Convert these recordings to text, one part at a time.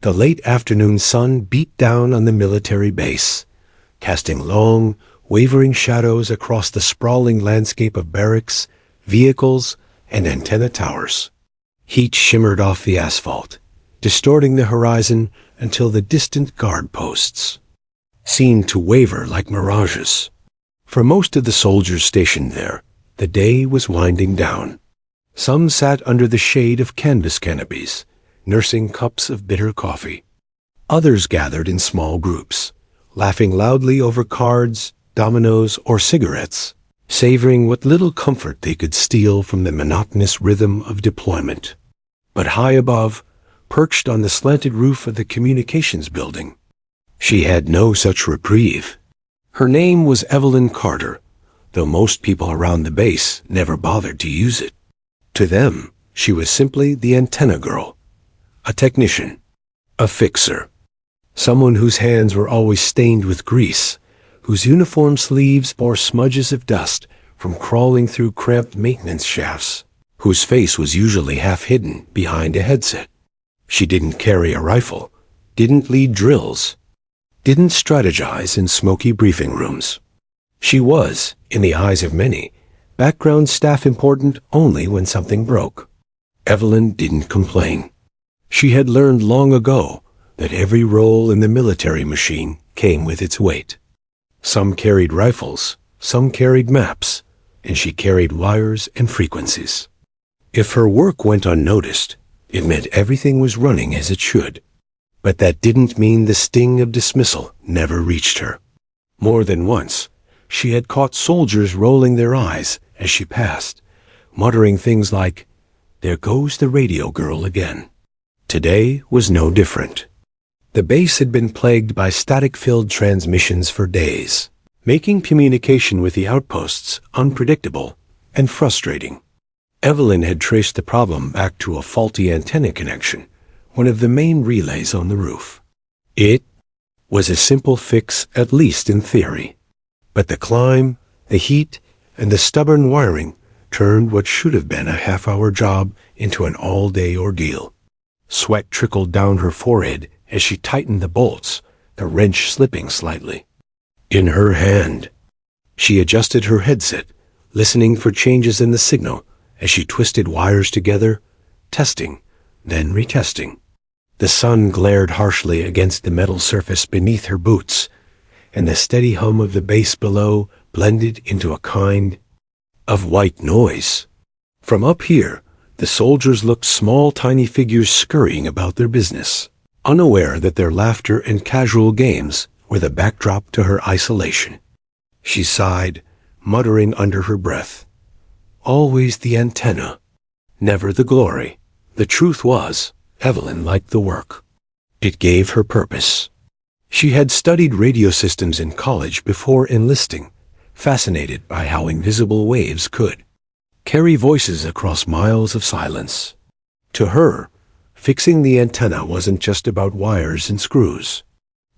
The late afternoon sun beat down on the military base, casting long, wavering shadows across the sprawling landscape of barracks, vehicles, and antenna towers. Heat shimmered off the asphalt, distorting the horizon until the distant guard posts seemed to waver like mirages. For most of the soldiers stationed there, the day was winding down. Some sat under the shade of canvas canopies, nursing cups of bitter coffee. Others gathered in small groups, laughing loudly over cards, dominoes, or cigarettes, savoring what little comfort they could steal from the monotonous rhythm of deployment. But high above, perched on the slanted roof of the communications building, she had no such reprieve. Her name was Evelyn Carter, though most people around the base never bothered to use it. To them, she was simply the antenna girl, a technician, a fixer, someone whose hands were always stained with grease, whose uniform sleeves bore smudges of dust from crawling through cramped maintenance shafts, whose face was usually half hidden behind a headset. She didn't carry a rifle, didn't lead drills, didn't strategize in smoky briefing rooms. She was, in the eyes of many, background staff important only when something broke. Evelyn didn't complain. She had learned long ago that every role in the military machine came with its weight. Some carried rifles, some carried maps, and she carried wires and frequencies. If her work went unnoticed, it meant everything was running as it should. But that didn't mean the sting of dismissal never reached her. More than once, she had caught soldiers rolling their eyes as she passed, muttering things like, "There goes the radio girl again." Today was no different. The base had been plagued by static-filled transmissions for days, making communication with the outposts unpredictable and frustrating. Evelyn had traced the problem back to a faulty antenna connection, one of the main relays on the roof. It was a simple fix, at least in theory. But the climb, the heat, and the stubborn wiring turned what should have been a half-hour job into an all-day ordeal. Sweat trickled down her forehead as she tightened the bolts, the wrench slipping slightly. In her hand, she adjusted her headset, listening for changes in the signal as she twisted wires together, testing, then retesting. The sun glared harshly against the metal surface beneath her boots, and the steady hum of the base below blended into a kind of white noise. From up here, the soldiers looked small, tiny figures scurrying about their business, unaware that their laughter and casual games were the backdrop to her isolation. She sighed, muttering under her breath, "Always the antenna, never the glory." The truth was, Evelyn liked the work. It gave her purpose. She had studied radio systems in college before enlisting, fascinated by how invisible waves could carry voices across miles of silence. To her, fixing the antenna wasn't just about wires and screws.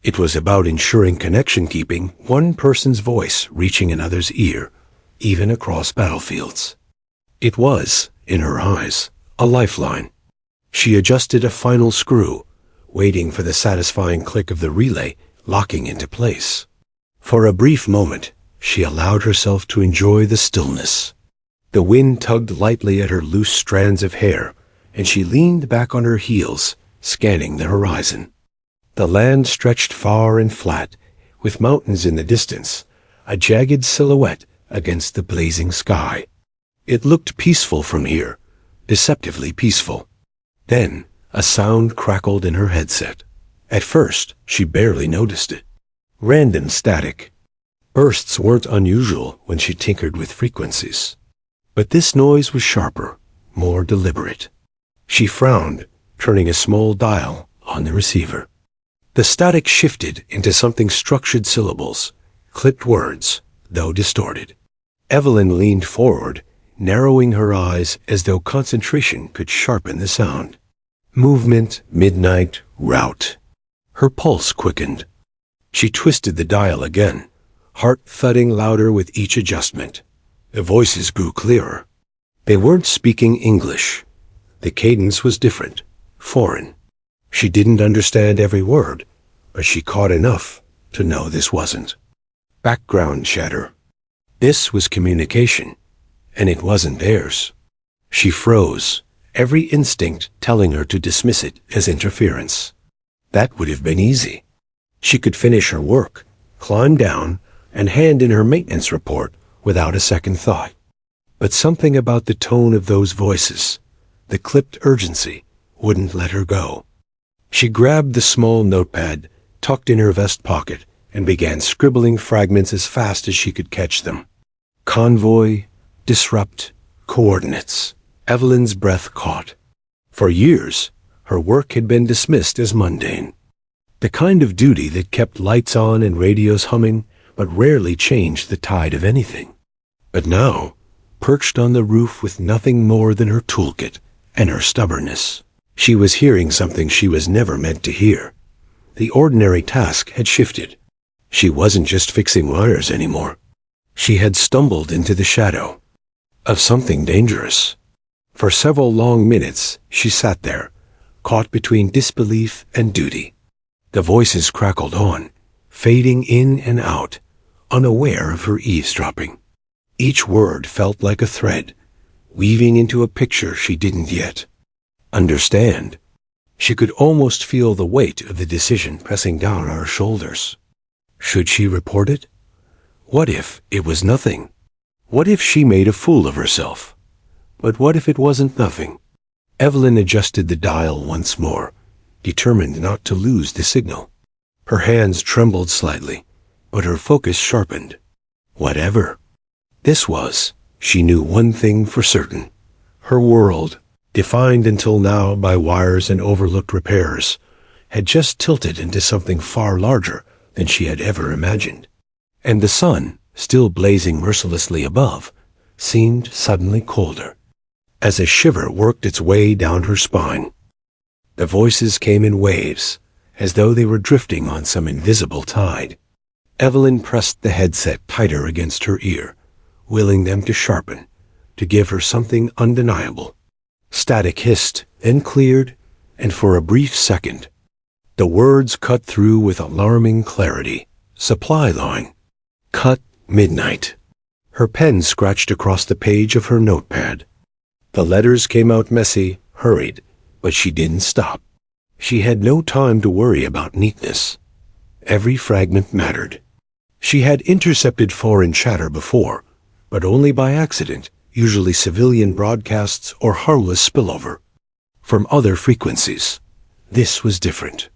It was about ensuring connection, keeping one person's voice reaching another's ear, even across battlefields. It was, in her eyes, a lifeline. She adjusted a final screw, waiting for the satisfying click of the relay locking into place. For a brief moment, she allowed herself to enjoy the stillness. The wind tugged lightly at her loose strands of hair, and she leaned back on her heels, scanning the horizon. The land stretched far and flat, with mountains in the distance, a jagged silhouette against the blazing sky. It looked peaceful from here, deceptively peaceful. Then, a sound crackled in her headset. At first, she barely noticed it. Random static. Bursts weren't unusual when she tinkered with frequencies. But this noise was sharper, more deliberate. She frowned, turning a small dial on the receiver. The static shifted into something structured: syllables, clipped words, though distorted. Evelyn leaned forward, narrowing her eyes as though concentration could sharpen the sound. Movement, midnight, route. Her pulse quickened. She twisted the dial again, heart thudding louder with each adjustment. The voices grew clearer. They weren't speaking English. The cadence was different, foreign. She didn't understand every word, but she caught enough to know this wasn't background chatter. This was communication, and it wasn't theirs. She froze, every instinct telling her to dismiss it as interference. That would have been easy. She could finish her work, climb down, and hand in her maintenance report without a second thought. But something about the tone of those voices, the clipped urgency, wouldn't let her go. She grabbed the small notepad tucked in her vest pocket and began scribbling fragments as fast as she could catch them. Convoy, disrupt, coordinates. Evelyn's breath caught. For years, her work had been dismissed as mundane. The kind of duty that kept lights on and radios humming, but rarely changed the tide of anything. But now, perched on the roof with nothing more than her toolkit and her stubbornness, she was hearing something she was never meant to hear. The ordinary task had shifted. She wasn't just fixing wires anymore. She had stumbled into the shadow of something dangerous. For several long minutes, she sat there, caught between disbelief and duty. The voices crackled on, fading in and out, unaware of her eavesdropping. Each word felt like a thread, weaving into a picture she didn't yet understand. She could almost feel the weight of the decision pressing down on her shoulders. Should she report it? What if it was nothing? What if she made a fool of herself? But what if it wasn't nothing? Evelyn adjusted the dial once more, determined not to lose the signal. Her hands trembled slightly, but her focus sharpened. Whatever this was, she knew one thing for certain. Her world, defined until now by wires and overlooked repairs, had just tilted into something far larger than she had ever imagined. And the sun, still blazing mercilessly above, seemed suddenly colder, as a shiver worked its way down her spine. The voices came in waves, as though they were drifting on some invisible tide. Evelyn pressed the headset tighter against her ear, willing them to sharpen, to give her something undeniable. Static hissed, then cleared, and for a brief second, the words cut through with alarming clarity. Supply line. Cut midnight. Her pen scratched across the page of her notepad. The letters came out messy, hurried, but she didn't stop. She had no time to worry about neatness. Every fragment mattered. She had intercepted foreign chatter before, but only by accident, usually civilian broadcasts or harmless spillover from other frequencies. This was different.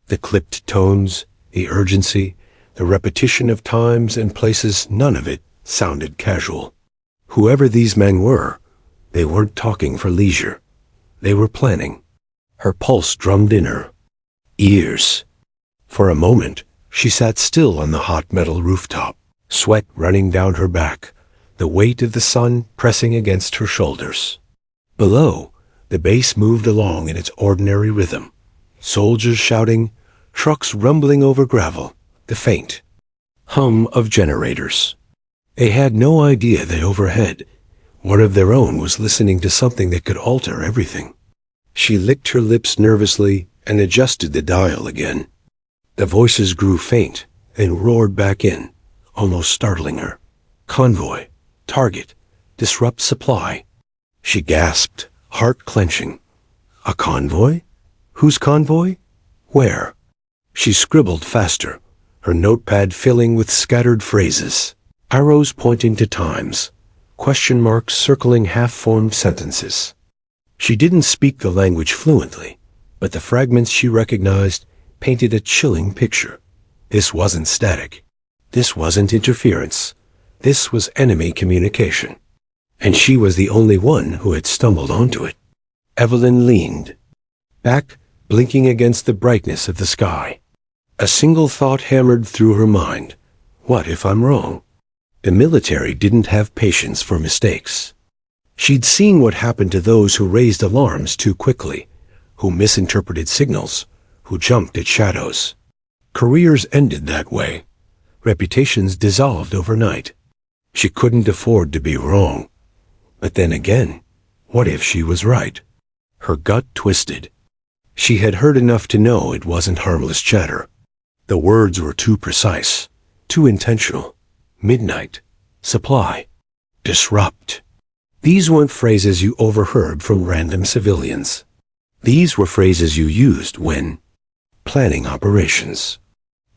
The clipped tones, the urgency, the repetition of times and places, none of it sounded casual. Whoever these men were, they weren't talking for leisure. They were planning. Her pulse drummed in her ears. For a moment, she sat still on the hot metal rooftop, sweat running down her back, the weight of the sun pressing against her shoulders. Below, the bass moved along in its ordinary rhythm. Soldiers shouting, trucks rumbling over gravel, the faint hum of generators. They had no idea that overhead, one of their own was listening to something that could alter everything. She licked her lips nervously and adjusted the dial again. The voices grew faint and roared back in, almost startling her. Convoy, target, disrupt supply. She gasped, heart clenching. A convoy? Whose convoy? Where? She scribbled faster, her notepad filling with scattered phrases, arrows pointing to times, question marks circling half-formed sentences. She didn't speak the language fluently, but the fragments she recognized painted a chilling picture. This wasn't static. This wasn't interference. This was enemy communication. And she was the only one who had stumbled onto it. Evelyn leaned back, blinking against the brightness of the sky. A single thought hammered through her mind. What if I'm wrong? The military didn't have patience for mistakes. She'd seen what happened to those who raised alarms too quickly, who misinterpreted signals, who jumped at shadows. Careers ended that way. Reputations dissolved overnight. She couldn't afford to be wrong. But then again, what if she was right? Her gut twisted. She had heard enough to know it wasn't harmless chatter. The words were too precise, too intentional. Midnight, supply, disrupt. These weren't phrases you overheard from random civilians. These were phrases you used when planning operations.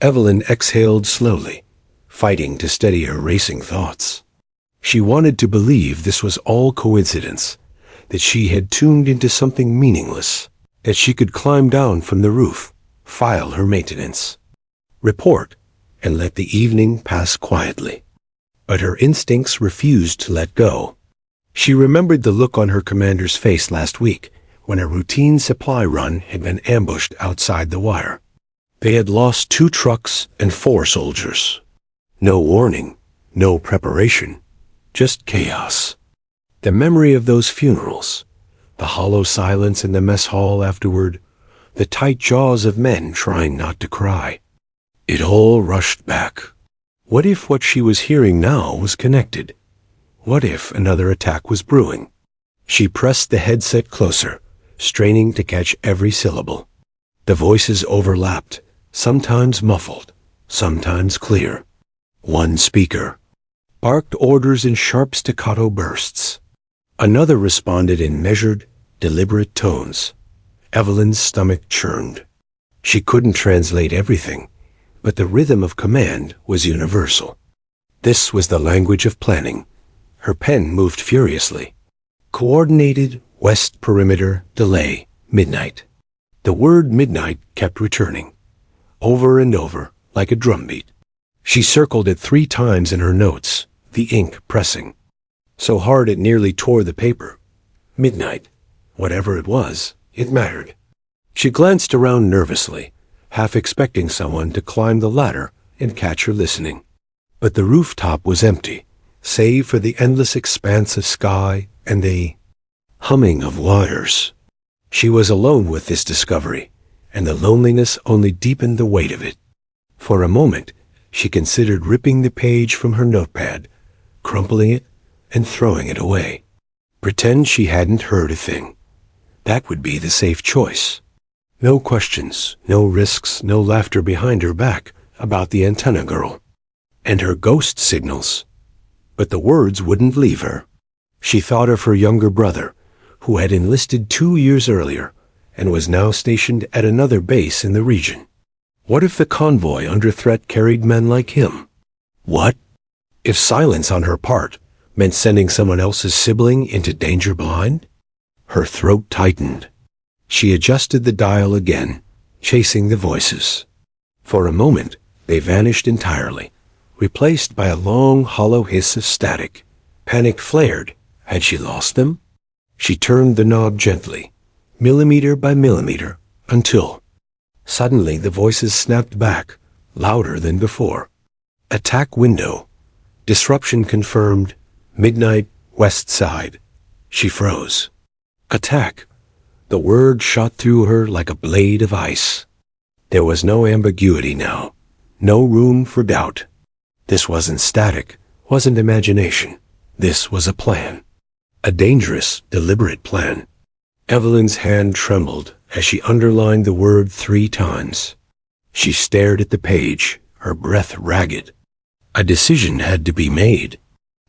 Evelyn exhaled slowly, fighting to steady her racing thoughts. She wanted to believe this was all coincidence, that she had tuned into something meaningless, that she could climb down from the roof, file her maintenance, report, and let the evening pass quietly. But her instincts refused to let go. She remembered the look on her commander's face last week when a routine supply run had been ambushed outside the wire. They had lost 2 trucks and 4 soldiers. No warning, no preparation, just chaos. The memory of those funerals, the hollow silence in the mess hall afterward, the tight jaws of men trying not to cry. It all rushed back. What if what she was hearing now was connected? What if another attack was brewing? She pressed the headset closer, straining to catch every syllable. The voices overlapped, sometimes muffled, sometimes clear. One speaker barked orders in sharp staccato bursts. Another responded in measured, deliberate tones. Evelyn's stomach churned. She couldn't translate everything, but the rhythm of command was universal. This was the language of planning. Her pen moved furiously. Coordinated, west perimeter, delay, midnight. The word midnight kept returning, over and over, like a drumbeat. She circled it 3 times in her notes, the ink pressing. So hard it nearly tore the paper. Midnight. Whatever it was, it mattered. She glanced around nervously, half expecting someone to climb the ladder and catch her listening. But the rooftop was empty, save for the endless expanse of sky and the humming of wires. She was alone with this discovery, and the loneliness only deepened the weight of it. For a moment, she considered ripping the page from her notepad, crumpling it, and throwing it away. Pretend she hadn't heard a thing. That would be the safe choice. No questions, no risks, no laughter behind her back about the antenna girl and her ghost signals. But the words wouldn't leave her. She thought of her younger brother, who had enlisted 2 years earlier and was now stationed at another base in the region. What if the convoy under threat carried men like him? What if silence on her part meant sending someone else's sibling into danger blind? Her throat tightened. She adjusted the dial again, chasing the voices. For a moment, they vanished entirely, replaced by a long, hollow hiss of static. Panic flared. Had she lost them? She turned the knob gently, millimeter by millimeter, until suddenly the voices snapped back, louder than before. Attack window. Disruption confirmed. Midnight, west side. She froze. Attack. The word shot through her like a blade of ice. There was no ambiguity now, no room for doubt. This wasn't static, wasn't imagination. This was a plan. A dangerous, deliberate plan. Evelyn's hand trembled as she underlined the word 3 times. She stared at the page, her breath ragged. A decision had to be made.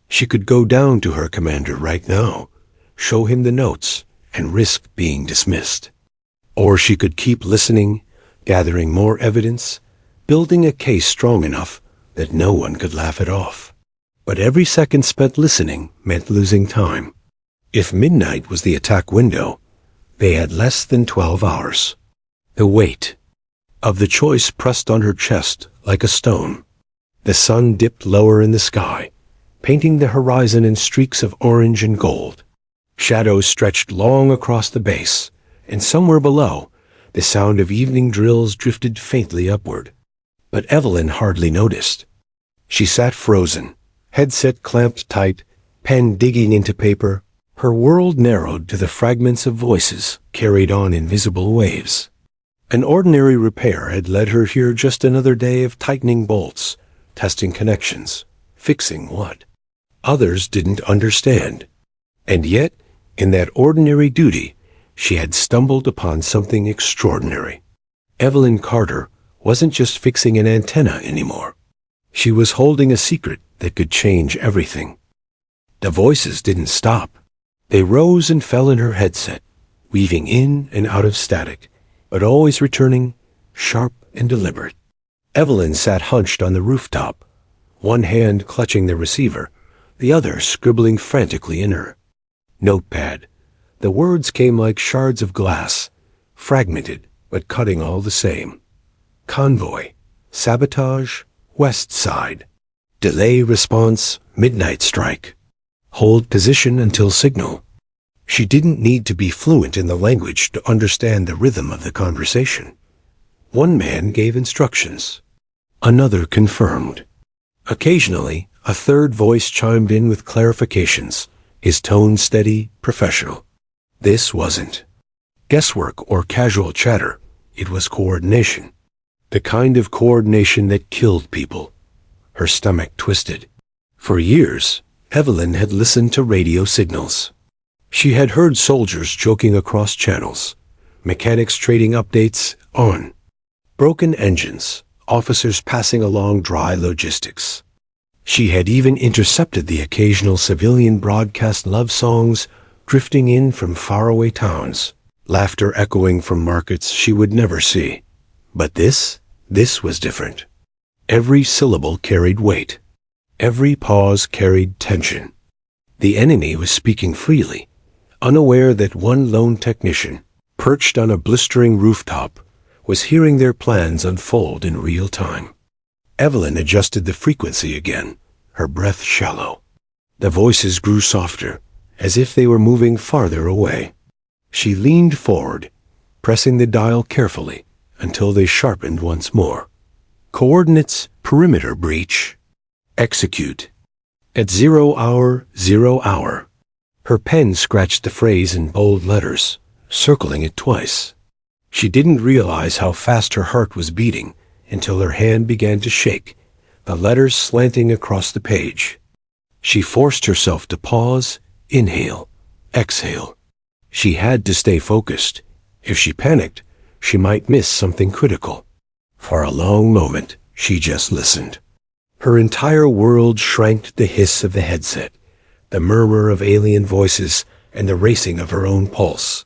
She could go down to her commander right now, show him the notes, and risk being dismissed. Or she could keep listening, gathering more evidence, building a case strong enough that no one could laugh it off. But every second spent listening meant losing time. If midnight was the attack window, they had less than 12 hours. The weight of the choice pressed on her chest like a stone. The sun dipped lower in the sky, painting the horizon in streaks of orange and gold. Shadows stretched long across the base, and somewhere below, the sound of evening drills drifted faintly upward. But Evelyn hardly noticed. She sat frozen, headset clamped tight, pen digging into paper. Her world narrowed to the fragments of voices carried on invisible waves. An ordinary repair had led her here, just another day of tightening bolts, testing connections, fixing what others didn't understand. And yet, in that ordinary duty, she had stumbled upon something extraordinary. Evelyn Carter wasn't just fixing an antenna anymore. She was holding a secret that could change everything. The voices didn't stop. They rose and fell in her headset, weaving in and out of static, but always returning, sharp and deliberate. Evelyn sat hunched on the rooftop, one hand clutching the receiver, the other scribbling frantically in her notepad. The words came like shards of glass, fragmented but cutting all the same. Convoy, sabotage, west side, delay response, midnight strike, hold position until signal. She didn't need to be fluent in the language to understand the rhythm of the conversation. One man gave instructions. Another confirmed. Occasionally, a third voice chimed in with clarifications, his tone steady, professional. This wasn't guesswork or casual chatter. It was coordination. The kind of coordination that killed people. Her stomach twisted. For years, Evelyn had listened to radio signals. She had heard soldiers joking across channels, mechanics trading updates on broken engines, officers passing along dry logistics. She had even intercepted the occasional civilian broadcast love songs drifting in from faraway towns, laughter echoing from markets she would never see. But this was different. Every syllable carried weight. Every pause carried tension. The enemy was speaking freely, unaware that one lone technician, perched on a blistering rooftop, was hearing their plans unfold in real time. Evelyn adjusted the frequency again, her breath shallow. The voices grew softer, as if they were moving farther away. She leaned forward, pressing the dial carefully until they sharpened once more. Coordinates, perimeter breach. Execute. At 0 hour, 0 hour. Her pen scratched the phrase in bold letters, circling it twice. She didn't realize how fast her heart was beating until her hand began to shake, the letters slanting across the page. She forced herself to pause, inhale, exhale. She had to stay focused. If she panicked, she might miss something critical. For a long moment, she just listened. Her entire world shrank to the hiss of the headset, the murmur of alien voices, and the racing of her own pulse.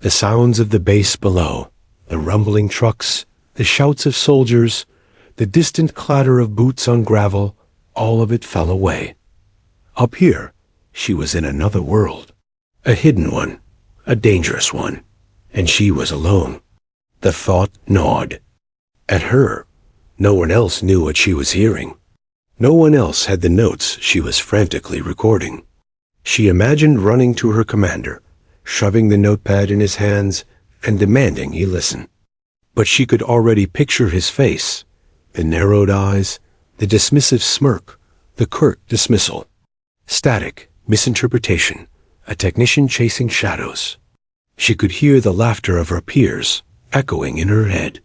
The sounds of the base below, the rumbling trucks, the shouts of soldiers, the distant clatter of boots on gravel, all of it fell away. Up here, she was in another world. A hidden one, a dangerous one, and she was alone. The thought gnawed at her. No one else knew what she was hearing. No one else had the notes she was frantically recording. She imagined running to her commander, shoving the notepad in his hands and demanding he listen. But she could already picture his face, the narrowed eyes, the dismissive smirk, the curt dismissal. Static, misinterpretation, a technician chasing shadows. She could hear the laughter of her peers echoing in her head.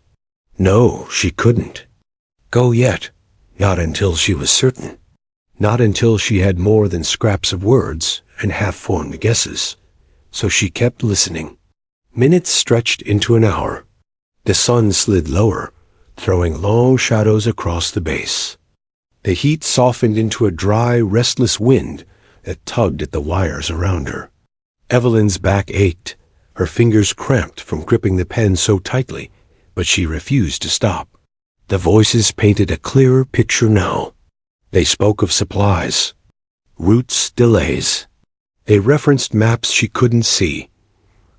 No, she couldn't. Go yet. Not until she was certain. Not until she had more than scraps of words and half-formed guesses. So she kept listening. Minutes stretched into an hour. The sun slid lower, throwing long shadows across the base. The heat softened into a dry, restless wind that tugged at the wires around her. Evelyn's back ached, her fingers cramped from gripping the pen so tightly, but she refused to stop. The voices painted a clearer picture now. They spoke of supplies, routes, delays. They referenced maps she couldn't see,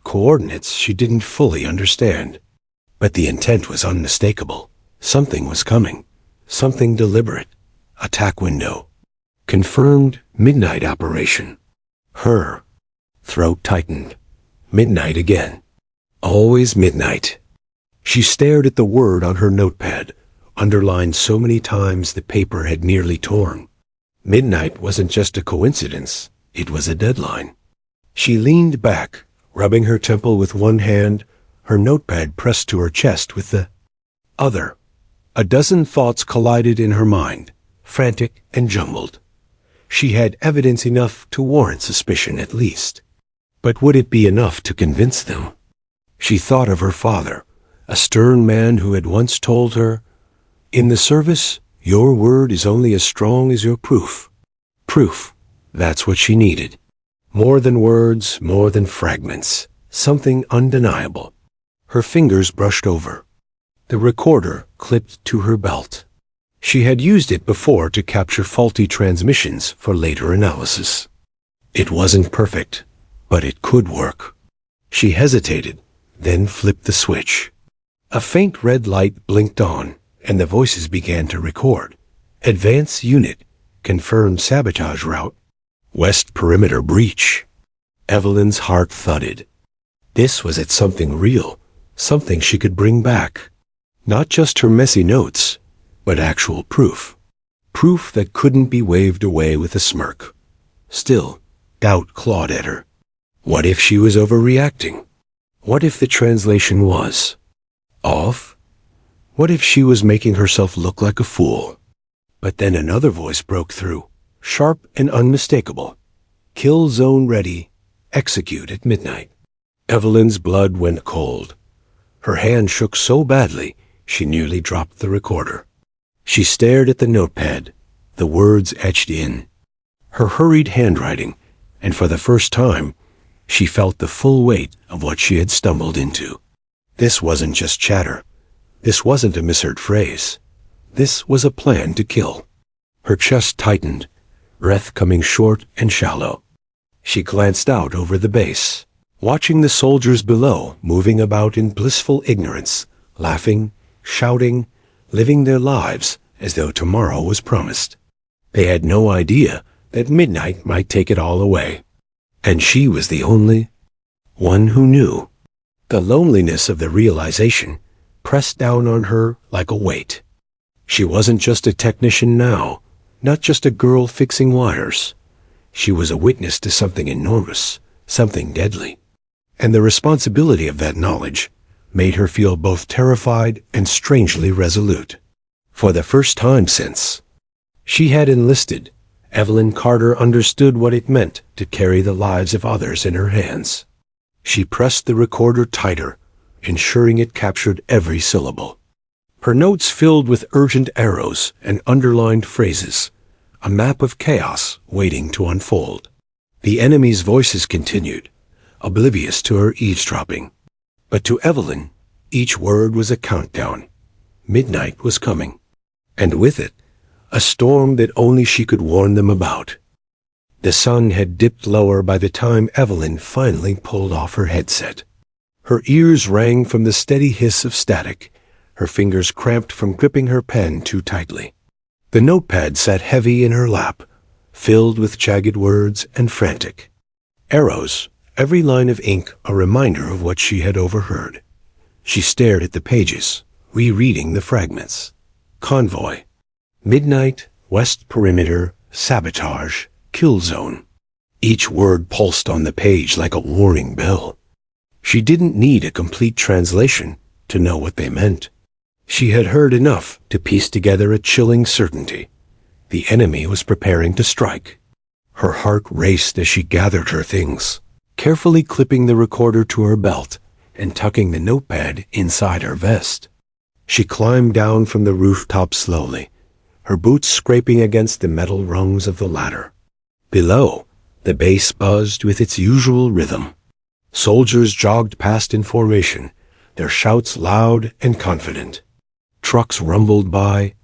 coordinates she didn't fully understand. But the intent was unmistakable. Something was coming, something deliberate. Attack window. Confirmed midnight operation. Her throat tightened. Midnight again. Always midnight. She stared at the word on her notepad, underlined so many times the paper had nearly torn. Midnight wasn't just a coincidence, it was a deadline. She leaned back, rubbing her temple with one hand, her notepad pressed to her chest with the other. A dozen thoughts collided in her mind, frantic and jumbled. She had evidence enough to warrant suspicion at least. But would it be enough to convince them? She thought of her father, a stern man who had once told her, "In the service, your word is only as strong as your proof." Proof, that's what she needed. More than words, more than fragments, something undeniable. Her fingers brushed over. The recorder clipped to her belt. She had used it before to capture faulty transmissions for later analysis. It wasn't perfect, but it could work. She hesitated, then flipped the switch. A faint red light blinked on, and the voices began to record. Advance unit, confirmed sabotage route. West perimeter breach. Evelyn's heart thudded. This was it, something real, something she could bring back. Not just her messy notes, but actual proof. Proof that couldn't be waved away with a smirk. Still, doubt clawed at her. What if she was overreacting? What if the translation was off? What if she was making herself look like a fool? But then another voice broke through, sharp and unmistakable. Kill zone ready. Execute at midnight. Evelyn's blood went cold. Her hand shook so badly, she nearly dropped the recorder. She stared at the notepad, the words etched in. Her hurried handwriting, and for the first time, she felt the full weight of what she had stumbled into. This wasn't just chatter. This wasn't a misheard phrase. This was a plan to kill. Her chest tightened, breath coming short and shallow. She glanced out over the base, watching the soldiers below moving about in blissful ignorance, laughing, shouting, living their lives as though tomorrow was promised. They had no idea that midnight might take it all away. And she was the only one who knew. The loneliness of the realization pressed down on her like a weight. She wasn't just a technician now, not just a girl fixing wires. She was a witness to something enormous, something deadly. And the responsibility of that knowledge made her feel both terrified and strangely resolute. For the first time since she had enlisted, Evelyn Carter understood what it meant to carry the lives of others in her hands. She pressed the recorder tighter, ensuring it captured every syllable. Her notes filled with urgent arrows and underlined phrases, a map of chaos waiting to unfold. The enemy's voices continued, oblivious to her eavesdropping. But to Evelyn, each word was a countdown. Midnight was coming, and with it, a storm that only she could warn them about. The sun had dipped lower by the time Evelyn finally pulled off her headset. Her ears rang from the steady hiss of static, her fingers cramped from gripping her pen too tightly. The notepad sat heavy in her lap, filled with jagged words and frantic. Arrows, every line of ink a reminder of what she had overheard. She stared at the pages, rereading the fragments. Convoy. Midnight, West Perimeter, Sabotage, Kill Zone. Each word pulsed on the page like a warning bell. She didn't need a complete translation to know what they meant. She had heard enough to piece together a chilling certainty. The enemy was preparing to strike. Her heart raced as she gathered her things, carefully clipping the recorder to her belt and tucking the notepad inside her vest. She climbed down from the rooftop slowly, her boots scraping against the metal rungs of the ladder. Below, the base buzzed with its usual rhythm. Soldiers jogged past in formation, their shouts loud and confident. Trucks rumbled by,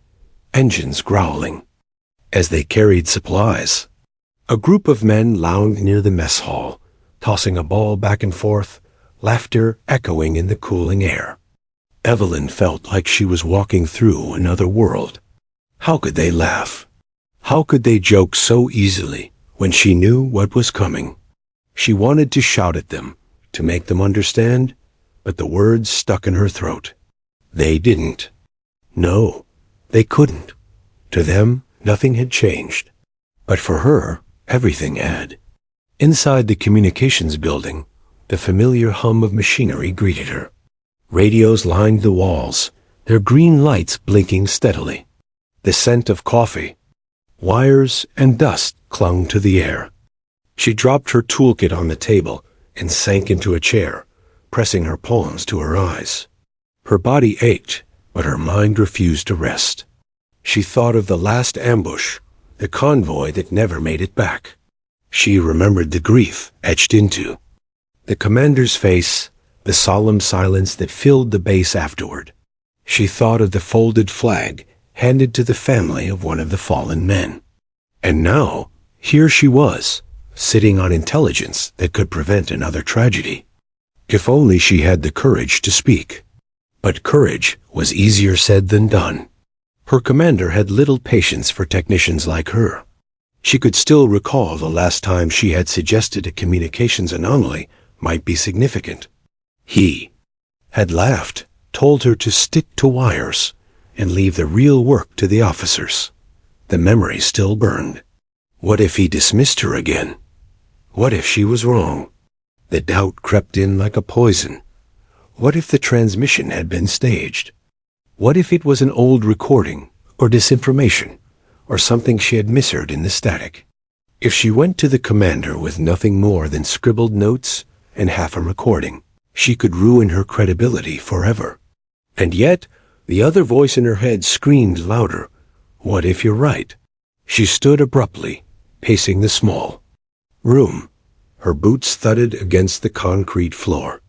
engines growling. As they carried supplies, a group of men lounged near the mess hall, tossing a ball back and forth, laughter echoing in the cooling air. Evelyn felt like she was walking through another world. How could they laugh? How could they joke so easily when she knew what was coming? She wanted to shout at them, to make them understand, but the words stuck in her throat. They didn't. No, they couldn't. To them, nothing had changed. But for her, everything had. Inside the communications building, the familiar hum of machinery greeted her. Radios lined the walls, their green lights blinking steadily. The scent of coffee, wires, and dust clung to the air. She dropped her toolkit on the table and sank into a chair, pressing her palms to her eyes. Her body ached, but her mind refused to rest. She thought of the last ambush, the convoy that never made it back. She remembered the grief etched into the commander's face, the solemn silence that filled the base afterward. She thought of the folded flag handed to the family of one of the fallen men. And now, here she was, sitting on intelligence that could prevent another tragedy. If only she had the courage to speak. But courage was easier said than done. Her commander had little patience for technicians like her. She could still recall the last time she had suggested a communications anomaly might be significant. He had laughed, told her to stick to wires, and leave the real work to the officers. The memory still burned. What if he dismissed her again? What if she was wrong? The doubt crept in like a poison. What if the transmission had been staged? What if it was an old recording, or disinformation, or something she had misheard in the static? If she went to the commander with nothing more than scribbled notes and half a recording, she could ruin her credibility forever. And yet, the other voice in her head screamed louder. What if you're right? She stood abruptly, pacing the small room. Her boots thudded against the concrete floor.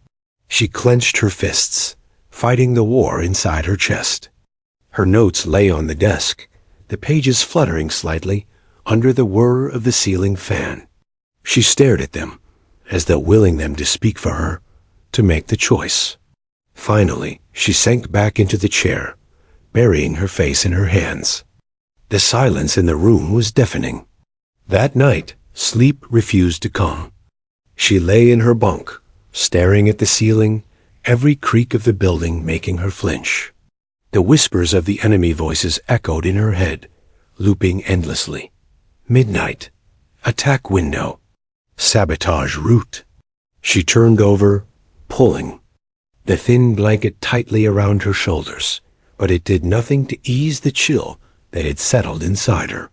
She clenched her fists, fighting the war inside her chest. Her notes lay on the desk, the pages fluttering slightly under the whir of the ceiling fan. She stared at them, as though willing them to speak for her, to make the choice. Finally, she sank back into the chair, burying her face in her hands. The silence in the room was deafening. That night, sleep refused to come. She lay in her bunk, staring at the ceiling, every creak of the building making her flinch. The whispers of the enemy voices echoed in her head, looping endlessly. Midnight. Attack window. Sabotage route. She turned over, pulling the thin blanket tightly around her shoulders, but it did nothing to ease the chill that had settled inside her.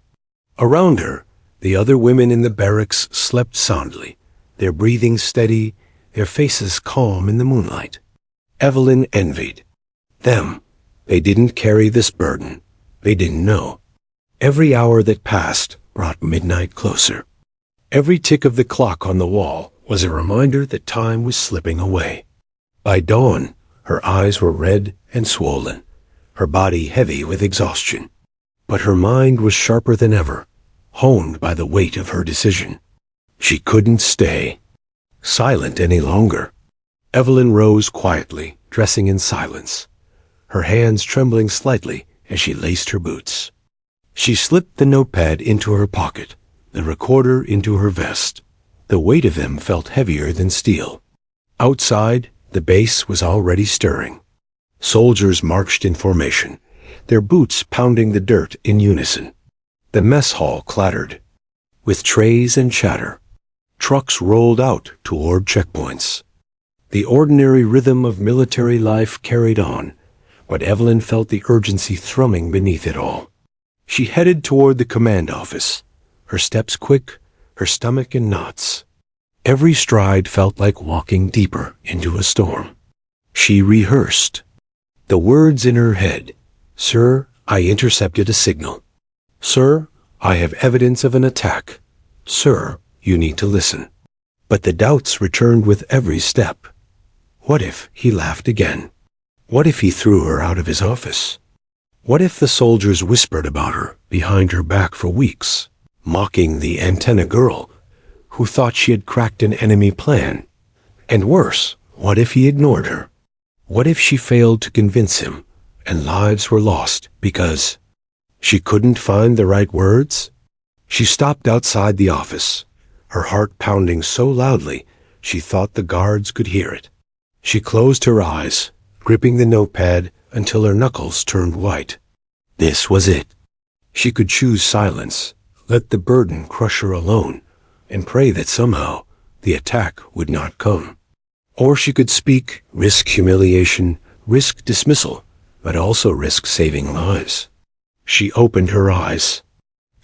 Around her, the other women in the barracks slept soundly, their breathing steady, their faces calm in the moonlight. Evelyn envied them. They didn't carry this burden. They didn't know. Every hour that passed brought midnight closer. Every tick of the clock on the wall was a reminder that time was slipping away. By dawn, her eyes were red and swollen, her body heavy with exhaustion. But her mind was sharper than ever, honed by the weight of her decision. She couldn't stay silent any longer. Evelyn rose quietly, dressing in silence, her hands trembling slightly as she laced her boots. She slipped the notepad into her pocket, the recorder into her vest. The weight of them felt heavier than steel. Outside, the base was already stirring. Soldiers marched in formation, their boots pounding the dirt in unison. The mess hall clattered, with trays and chatter. Trucks rolled out toward checkpoints. The ordinary rhythm of military life carried on, but Evelyn felt the urgency thrumming beneath it all. She headed toward the command office, her steps quick, her stomach in knots. Every stride felt like walking deeper into a storm. She rehearsed the words in her head. Sir, I intercepted a signal. Sir, I have evidence of an attack. Sir, you need to listen. But the doubts returned with every step. What if he laughed again? What if he threw her out of his office? What if the soldiers whispered about her behind her back for weeks, mocking the antenna girl who thought she had cracked an enemy plan? And worse, what if he ignored her? What if she failed to convince him, and lives were lost because she couldn't find the right words? She stopped outside the office, her heart pounding so loudly she thought the guards could hear it. She closed her eyes, gripping the notepad until her knuckles turned white. This was it. She could choose silence, let the burden crush her alone, and pray that somehow the attack would not come. Or she could speak, risk humiliation, risk dismissal, but also risk saving lives. She opened her eyes,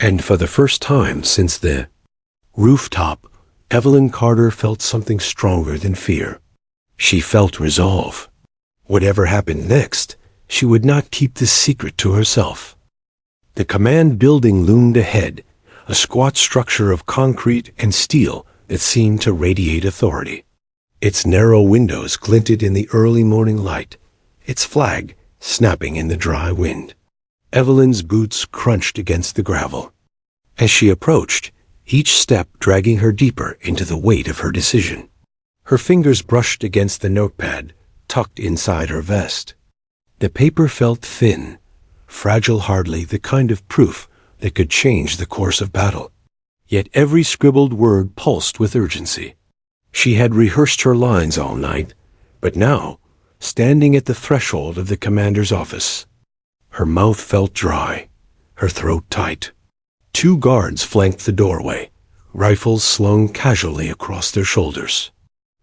and for the first time since the rooftop Evelyn Carter felt something stronger than fear. She felt resolve. Whatever happened next, she would not keep this secret to herself. The command building loomed ahead, a squat structure of concrete and steel that seemed to radiate authority. Its narrow windows glinted in the early morning light, its flag snapping in the dry wind. Evelyn's boots crunched against the gravel. As she approached, each step dragging her deeper into the weight of her decision. Her fingers brushed against the notepad, tucked inside her vest. The paper felt thin, fragile, hardly the kind of proof that could change the course of battle. Yet every scribbled word pulsed with urgency. She had rehearsed her lines all night, but now, standing at the threshold of the commander's office, her mouth felt dry, her throat tight. 2 guards flanked the doorway, rifles slung casually across their shoulders.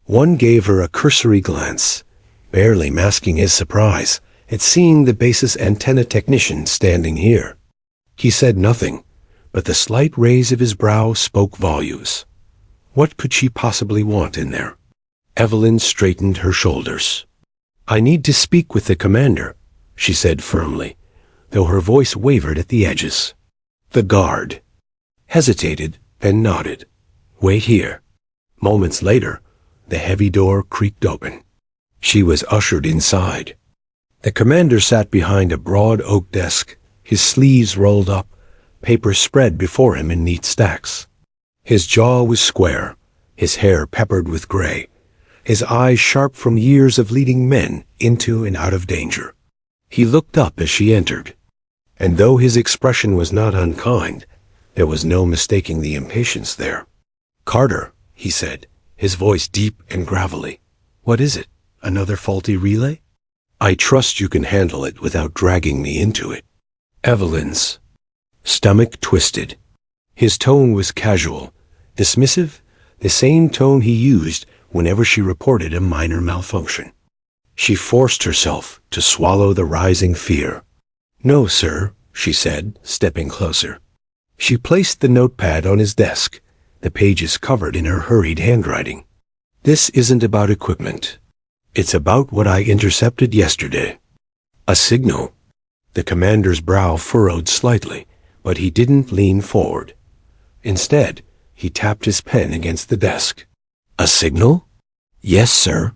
One gave her a cursory glance, barely masking his surprise at seeing the base's antenna technician standing here. He said nothing, but the slight raise of his brow spoke volumes. What could she possibly want in there? Evelyn straightened her shoulders. "I need to speak with the commander," she said firmly, though her voice wavered at the edges. The guard hesitated and nodded. "Wait here." Moments later, the heavy door creaked open. She was ushered inside. The commander sat behind a broad oak desk, his sleeves rolled up, papers spread before him in neat stacks. His jaw was square, his hair peppered with gray, his eyes sharp from years of leading men into and out of danger. He looked up as she entered, and though his expression was not unkind, there was no mistaking the impatience there. "Carter," he said, his voice deep and gravelly. "What is it? Another faulty relay? I trust you can handle it without dragging me into it." Evelyn's stomach twisted. His tone was casual, dismissive, the same tone he used whenever she reported a minor malfunction. She forced herself to swallow the rising fear. "No, sir," she said, stepping closer. She placed the notepad on his desk, the pages covered in her hurried handwriting. "This isn't about equipment. It's about what I intercepted yesterday." A signal. The commander's brow furrowed slightly, but he didn't lean forward. Instead, he tapped his pen against the desk. "A signal?" "Yes, sir."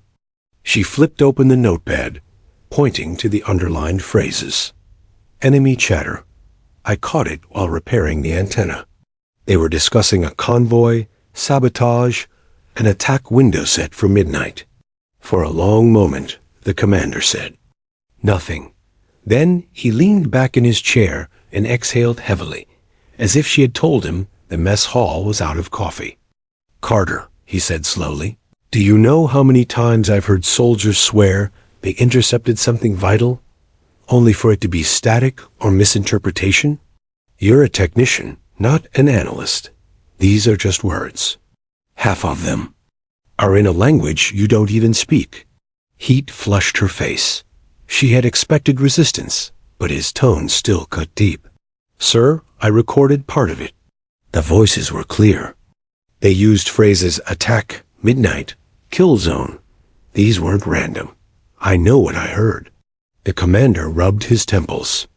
She flipped open the notepad, pointing to the underlined phrases. "Enemy chatter. I caught it while repairing the antenna." They were discussing a convoy, sabotage, an attack window set for midnight. For a long moment, the commander said nothing. Then he leaned back in his chair and exhaled heavily, as if she had told him the mess hall was out of coffee. "Carter," he said slowly, "do you know how many times I've heard soldiers swear they intercepted something vital, only for it to be static or misinterpretation? You're a technician, not an analyst. These are just words. Half of them are in a language you don't even speak." Heat flushed her face. She had expected resistance, but his tone still cut deep. "Sir, I recorded part of it." The voices were clear. They used phrases attack, midnight, kill zone. These weren't random. I know what I heard. The commander rubbed his temples.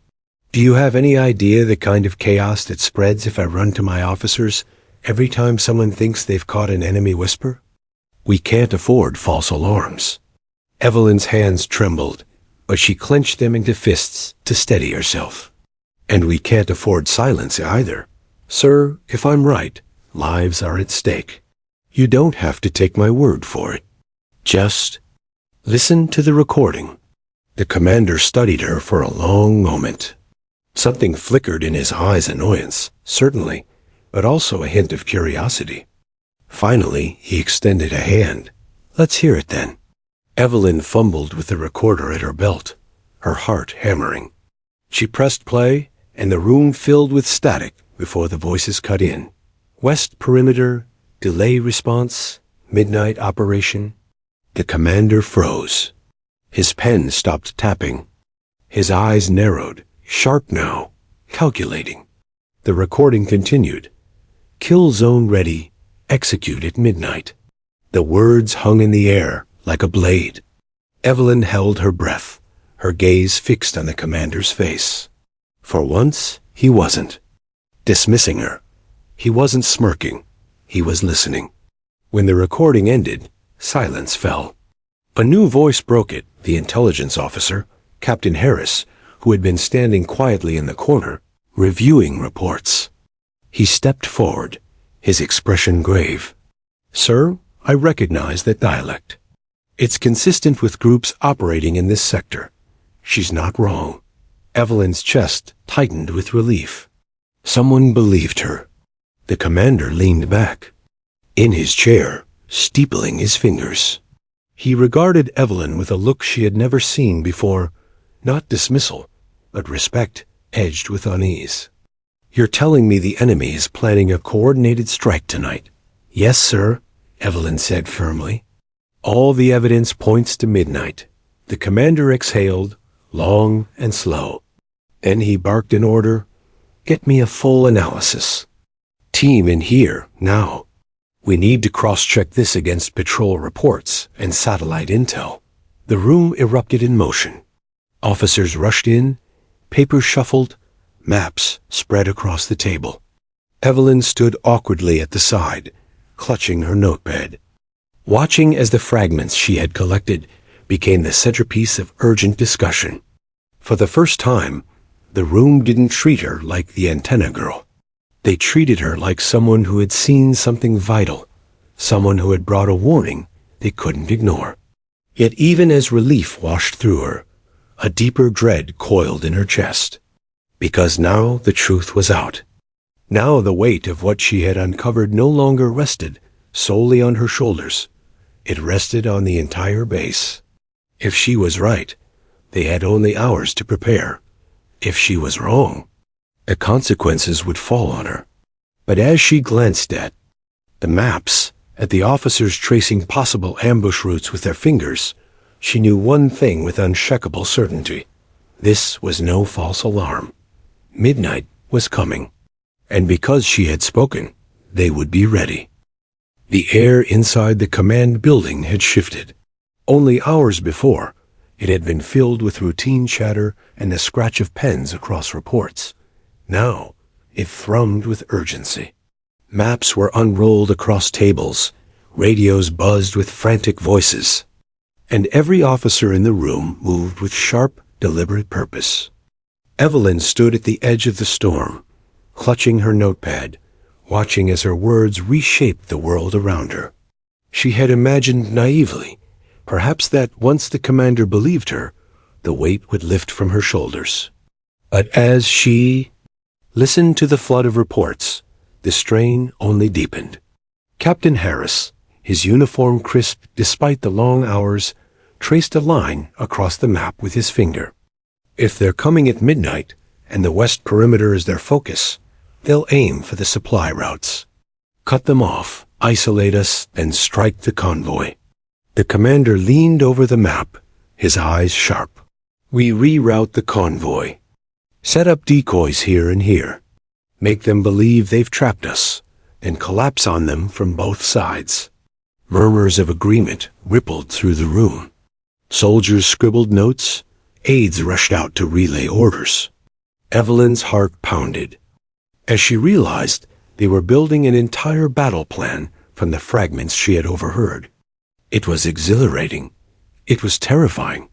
"Do you have any idea the kind of chaos that spreads if I run to my officers every time someone thinks they've caught an enemy whisper? We can't afford false alarms." Evelyn's hands trembled, but she clenched them into fists to steady herself. "And we can't afford silence either. Sir, if I'm right, lives are at stake. You don't have to take my word for it. Just listen to the recording." The commander studied her for a long moment. Something flickered in his eyes, annoyance, certainly, but also a hint of curiosity. Finally, he extended a hand. "Let's hear it then." Evelyn fumbled with the recorder at her belt, her heart hammering. She pressed play, and the room filled with static before the voices cut in. "West perimeter, delay response, midnight operation." The commander froze. His pen stopped tapping. His eyes narrowed, sharp now, calculating. The recording continued. "Kill zone ready, execute at midnight. The words hung in the air like a blade. Evelyn held her breath, her gaze fixed on the commander's face. For once, he wasn't dismissing her. He wasn't smirking. He was listening. When the recording ended, silence fell. A new voice broke it, the intelligence officer, Captain Harris, who had been standing quietly in the corner, reviewing reports. He stepped forward, his expression grave. "Sir, I recognize that dialect. It's consistent with groups operating in this sector. She's not wrong." Evelyn's chest tightened with relief. Someone believed her. The commander leaned back, in his chair, steepling his fingers. He regarded Evelyn with a look she had never seen before, not dismissal, but respect edged with unease. "You're telling me the enemy is planning a coordinated strike tonight?" "Yes, sir," Evelyn said firmly. "All the evidence points to midnight." The commander exhaled, long and slow. Then he barked an order, "Get me a full analysis. Team in here, now. We need to cross-check this against patrol reports and satellite intel." The room erupted in motion. Officers rushed in, papers shuffled, maps spread across the table. Evelyn stood awkwardly at the side, clutching her notepad, watching as the fragments she had collected became the centerpiece of urgent discussion. For the first time, the room didn't treat her like the antenna girl. They treated her like someone who had seen something vital, someone who had brought a warning they couldn't ignore. Yet even as relief washed through her, a deeper dread coiled in her chest. Because now the truth was out. Now the weight of what she had uncovered no longer rested solely on her shoulders. It rested on the entire base. If she was right, they had only hours to prepare. If she was wrong, the consequences would fall on her. But as she glanced at the maps, at the officers tracing possible ambush routes with their fingers, she knew one thing with unshakable certainty. This was no false alarm. Midnight was coming. And because she had spoken, they would be ready. The air inside the command building had shifted. Only hours before, it had been filled with routine chatter and the scratch of pens across reports. Now, it thrummed with urgency. Maps were unrolled across tables, radios buzzed with frantic voices, and every officer in the room moved with sharp, deliberate purpose. Evelyn stood at the edge of the storm, clutching her notepad, watching as her words reshaped the world around her. She had imagined naively, perhaps, that once the commander believed her, the weight would lift from her shoulders. But as she listened to the flood of reports, the strain only deepened. Captain Harris, his uniform crisp despite the long hours, traced a line across the map with his finger. "If they're coming at midnight, and the west perimeter is their focus, they'll aim for the supply routes. Cut them off, isolate us, and strike the convoy." The commander leaned over the map, his eyes sharp. "We reroute the convoy. Set up decoys here and here. Make them believe they've trapped us, and collapse on them from both sides." Murmurs of agreement rippled through the room. Soldiers scribbled notes, aides rushed out to relay orders. Evelyn's heart pounded as she realized they were building an entire battle plan from the fragments she had overheard. It was exhilarating. It was terrifying.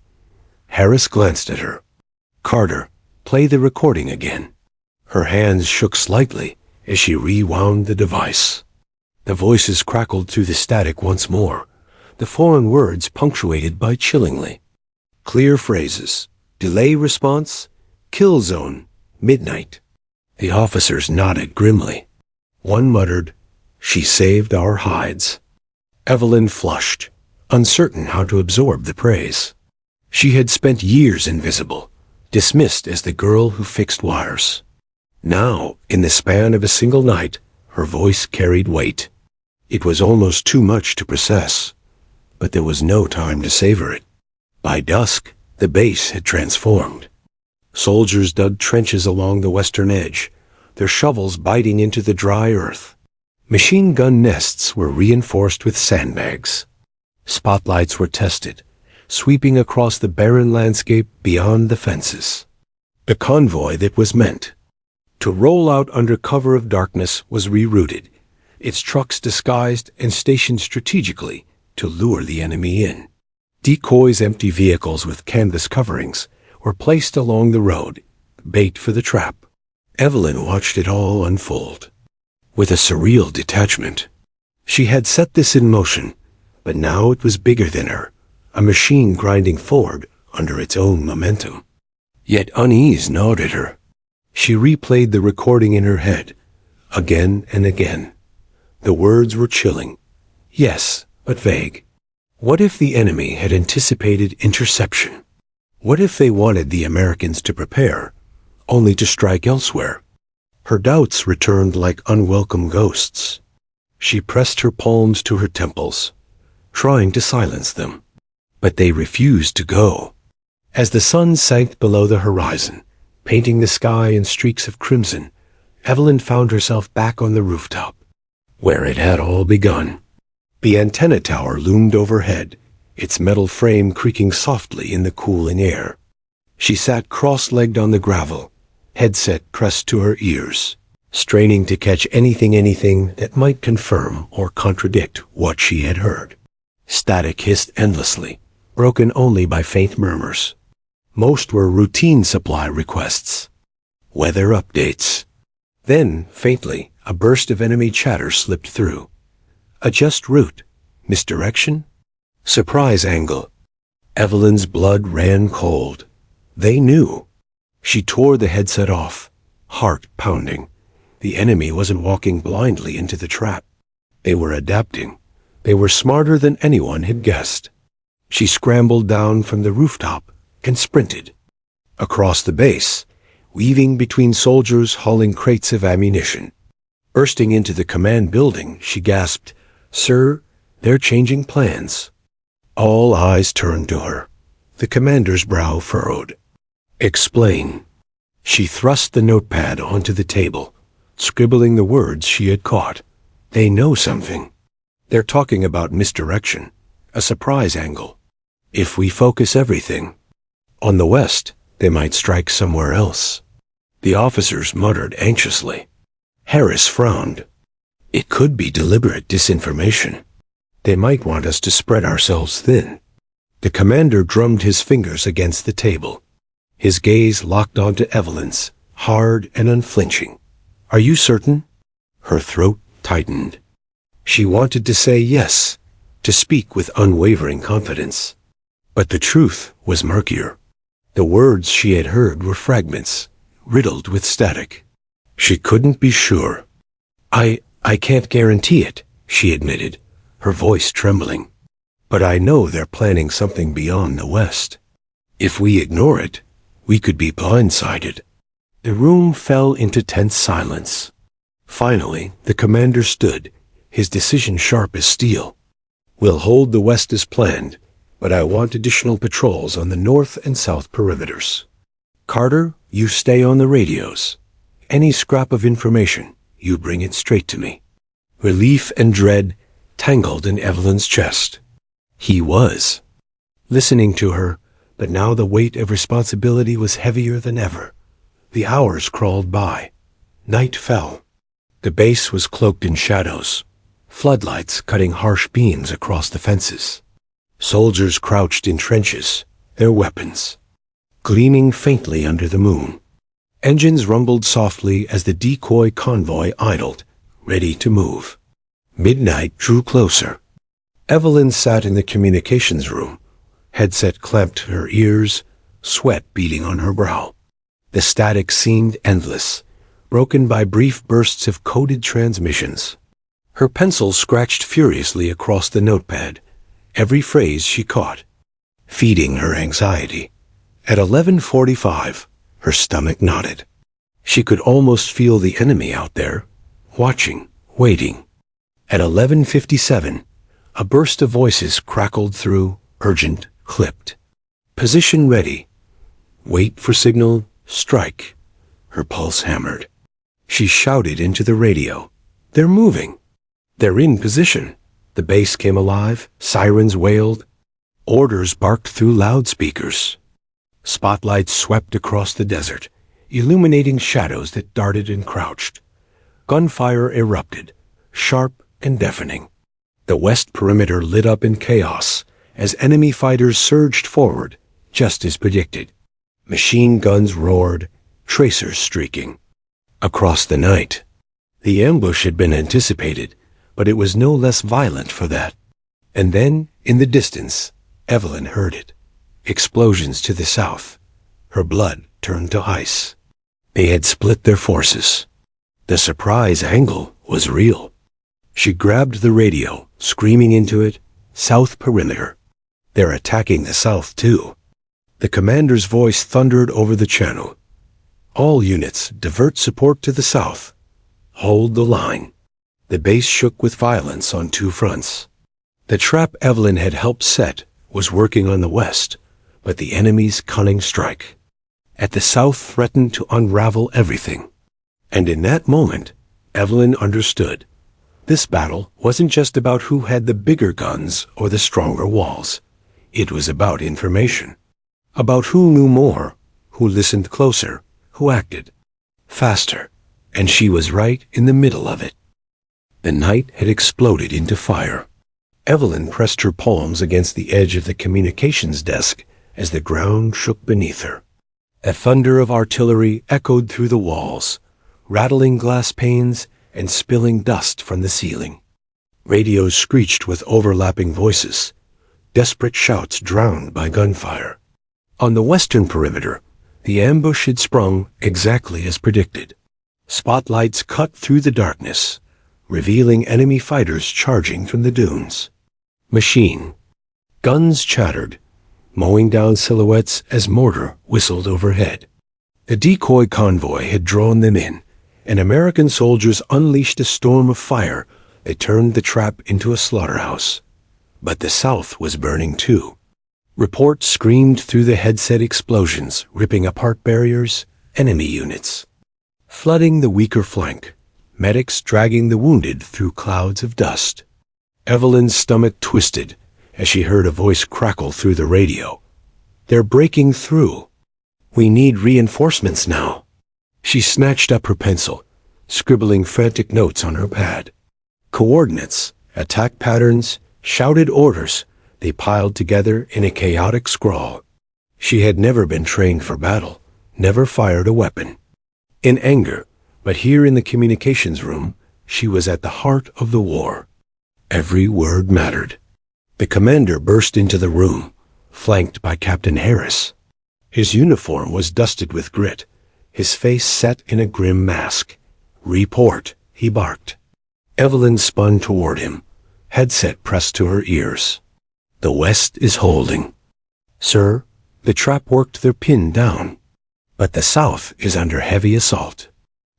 Harris glanced at her. "Carter, play the recording again." Her hands shook slightly as she rewound the device. The voices crackled through the static once more, the foreign words punctuated by chillingly. Clear phrases: delay response, kill zone, midnight. The officers nodded grimly. One muttered, "She saved our hides." Evelyn flushed, uncertain how to absorb the praise. She had spent years invisible, dismissed as the girl who fixed wires. Now, in the span of a single night, her voice carried weight. It was almost too much to process, but there was no time to savor it. By dusk, the base had transformed. Soldiers dug trenches along the western edge, their shovels biting into the dry earth. Machine gun nests were reinforced with sandbags. Spotlights were tested, sweeping across the barren landscape beyond the fences. The convoy that was meant to roll out under cover of darkness was rerouted, its trucks disguised and stationed strategically to lure the enemy in. Decoys, empty vehicles with canvas coverings, were placed along the road, bait for the trap. Evelyn watched it all unfold with a surreal detachment. She had set this in motion, but now it was bigger than her, a machine grinding forward under its own momentum. Yet unease gnawed at her. She replayed the recording in her head, again and again. The words were chilling. Yes, but vague. What if the enemy had anticipated interception? What if they wanted the Americans to prepare, only to strike elsewhere? Her doubts returned like unwelcome ghosts. She pressed her palms to her temples, trying to silence them. But they refused to go. As the sun sank below the horizon, painting the sky in streaks of crimson, Evelyn found herself back on the rooftop, where it had all begun. The antenna tower loomed overhead, its metal frame creaking softly in the cooling air. She sat cross-legged on the gravel, headset pressed to her ears, straining to catch anything that might confirm or contradict what she had heard. Static hissed endlessly, broken only by faint murmurs. Most were routine supply requests, weather updates. Then, faintly, a burst of enemy chatter slipped through. Adjust route, misdirection, surprise angle. Evelyn's blood ran cold. They knew. She tore the headset off, heart pounding. The enemy wasn't walking blindly into the trap. They were adapting. They were smarter than anyone had guessed. She scrambled down from the rooftop and sprinted across the base, weaving between soldiers hauling crates of ammunition. Bursting into the command building, she gasped, "Sir, they're changing plans." All eyes turned to her. The commander's brow furrowed. "Explain." She thrust the notepad onto the table, scribbling the words she had caught. "They know something. They're talking about misdirection, a surprise angle. If we focus everything on the west, they might strike somewhere else." The officers muttered anxiously. Harris frowned. "It could be deliberate disinformation. They might want us to spread ourselves thin." The commander drummed his fingers against the table. His gaze locked onto Evelyn's, hard and unflinching. "Are you certain?" Her throat tightened. She wanted to say yes, to speak with unwavering confidence. But the truth was murkier. The words she had heard were fragments, riddled with static. She couldn't be sure. I can't guarantee it," she admitted, her voice trembling. "But I know they're planning something beyond the West. If we ignore it, we could be blindsided." The room fell into tense silence. Finally, the commander stood, his decision sharp as steel. "We'll hold the West as planned, but I want additional patrols on the north and south perimeters. Carter, you stay on the radios. Any scrap of information, you bring it straight to me." Relief and dread tangled in Evelyn's chest. He was listening to her, but now the weight of responsibility was heavier than ever. The hours crawled by. Night fell. The base was cloaked in shadows, floodlights cutting harsh beams across the fences. Soldiers crouched in trenches, their weapons gleaming faintly under the moon. Engines rumbled softly as the decoy convoy idled, ready to move. Midnight drew closer. Evelyn sat in the communications room, headset clamped to her ears, sweat beading on her brow. The static seemed endless, broken by brief bursts of coded transmissions. Her pencil scratched furiously across the notepad, every phrase she caught, feeding her anxiety. At 11:45, her stomach knotted. She could almost feel the enemy out there, watching, waiting. At 11:57, a burst of voices crackled through, urgent, clipped. "Position ready. Wait for signal, strike." Her pulse hammered. She shouted into the radio. "They're moving." They're in position. The base came alive, sirens wailed, orders barked through loudspeakers. Spotlights swept across the desert, illuminating shadows that darted and crouched. Gunfire erupted, sharp and deafening. The west perimeter lit up in chaos as enemy fighters surged forward, just as predicted. Machine guns roared, tracers streaking. Across the night, the ambush had been anticipated, but it was no less violent for that. And then, in the distance, Evelyn heard it. Explosions to the south. Her blood turned to ice. They had split their forces. The surprise angle was real. She grabbed the radio, screaming into it, "South perimeter. They're attacking the south, too." The commander's voice thundered over the channel. "All units, divert support to the south. Hold the line." The base shook with violence on two fronts. The trap Evelyn had helped set was working on the west, but the enemy's cunning strike at the south threatened to unravel everything. And in that moment, Evelyn understood. This battle wasn't just about who had the bigger guns or the stronger walls. It was about information. About who knew more, who listened closer, who acted faster. And she was right in the middle of it. The night had exploded into fire. Evelyn pressed her palms against the edge of the communications desk as the ground shook beneath her. A thunder of artillery echoed through the walls, rattling glass panes and spilling dust from the ceiling. Radios screeched with overlapping voices, desperate shouts drowned by gunfire. On the western perimeter, the ambush had sprung exactly as predicted. Spotlights cut through the darkness, revealing enemy fighters charging from the dunes. Machine guns chattered, mowing down silhouettes as mortar whistled overhead. The decoy convoy had drawn them in, and American soldiers unleashed a storm of fire that turned the trap into a slaughterhouse. But the south was burning too. Reports screamed through the headset explosions, ripping apart barriers, enemy units flooding the weaker flank, medics dragging the wounded through clouds of dust. Evelyn's stomach twisted as she heard a voice crackle through the radio. "They're breaking through. We need reinforcements now." She snatched up her pencil, scribbling frantic notes on her pad. Coordinates, attack patterns, shouted orders, they piled together in a chaotic scrawl. She had never been trained for battle, never fired a weapon. In anger, but here in the communications room, she was at the heart of the war. Every word mattered. The commander burst into the room, flanked by Captain Harris. His uniform was dusted with grit, his face set in a grim mask. "Report," he barked. Evelyn spun toward him, headset pressed to her ears. "The West is holding." "Sir, the trap worked their pin down. But the South is under heavy assault.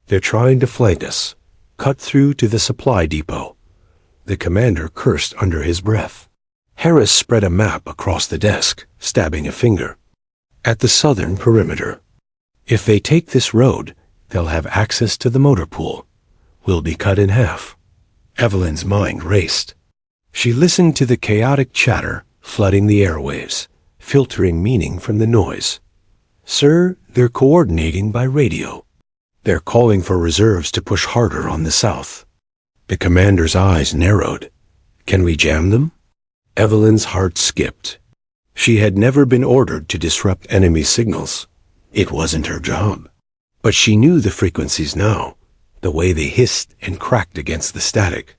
They're trying to flank us, cut through to the supply depot." The commander cursed under his breath. Harris spread a map across the desk, stabbing a finger. "At the southern perimeter. If they take this road, they'll have access to the motor pool. We'll be cut in half." Evelyn's mind raced. She listened to the chaotic chatter flooding the airwaves, filtering meaning from the noise. "Sir, they're coordinating by radio. They're calling for reserves to push harder on the south." The commander's eyes narrowed. "Can we jam them?" Evelyn's heart skipped. She had never been ordered to disrupt enemy signals. It wasn't her job. But she knew the frequencies now, the way they hissed and cracked against the static.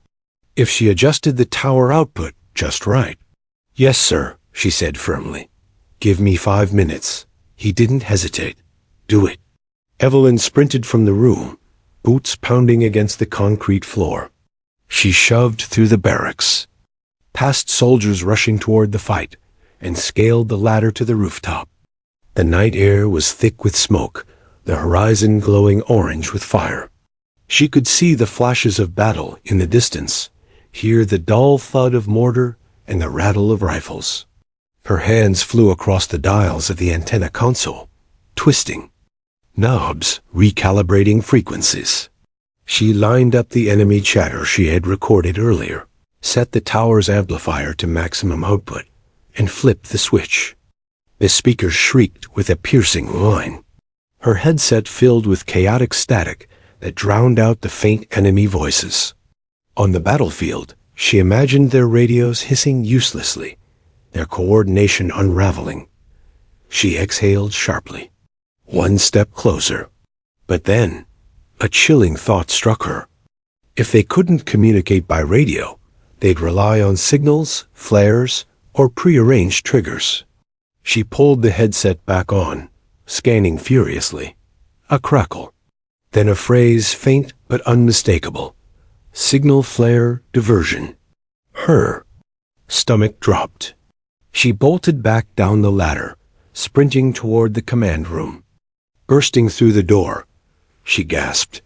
If she adjusted the tower output just right. "Yes, sir," she said firmly. "Give me 5 minutes." He didn't hesitate. "Do it." Evelyn sprinted from the room, boots pounding against the concrete floor. She shoved through the barracks, past soldiers rushing toward the fight, and scaled the ladder to the rooftop. The night air was thick with smoke, the horizon glowing orange with fire. She could see the flashes of battle in the distance, hear the dull thud of mortar and the rattle of rifles. Her hands flew across the dials of the antenna console, twisting, knobs recalibrating frequencies. She lined up the enemy chatter she had recorded earlier, set the tower's amplifier to maximum output, and flipped the switch. The speakers shrieked with a piercing whine. Her headset filled with chaotic static that drowned out the faint enemy voices. On the battlefield, she imagined their radios hissing uselessly, their coordination unraveling. She exhaled sharply. One step closer. But then, a chilling thought struck her. If they couldn't communicate by radio, they'd rely on signals, flares, or prearranged triggers. She pulled the headset back on, scanning furiously. A crackle. Then a phrase faint but unmistakable. Signal flare diversion. Her stomach dropped. She bolted back down the ladder, sprinting toward the command room. Bursting through the door, she gasped.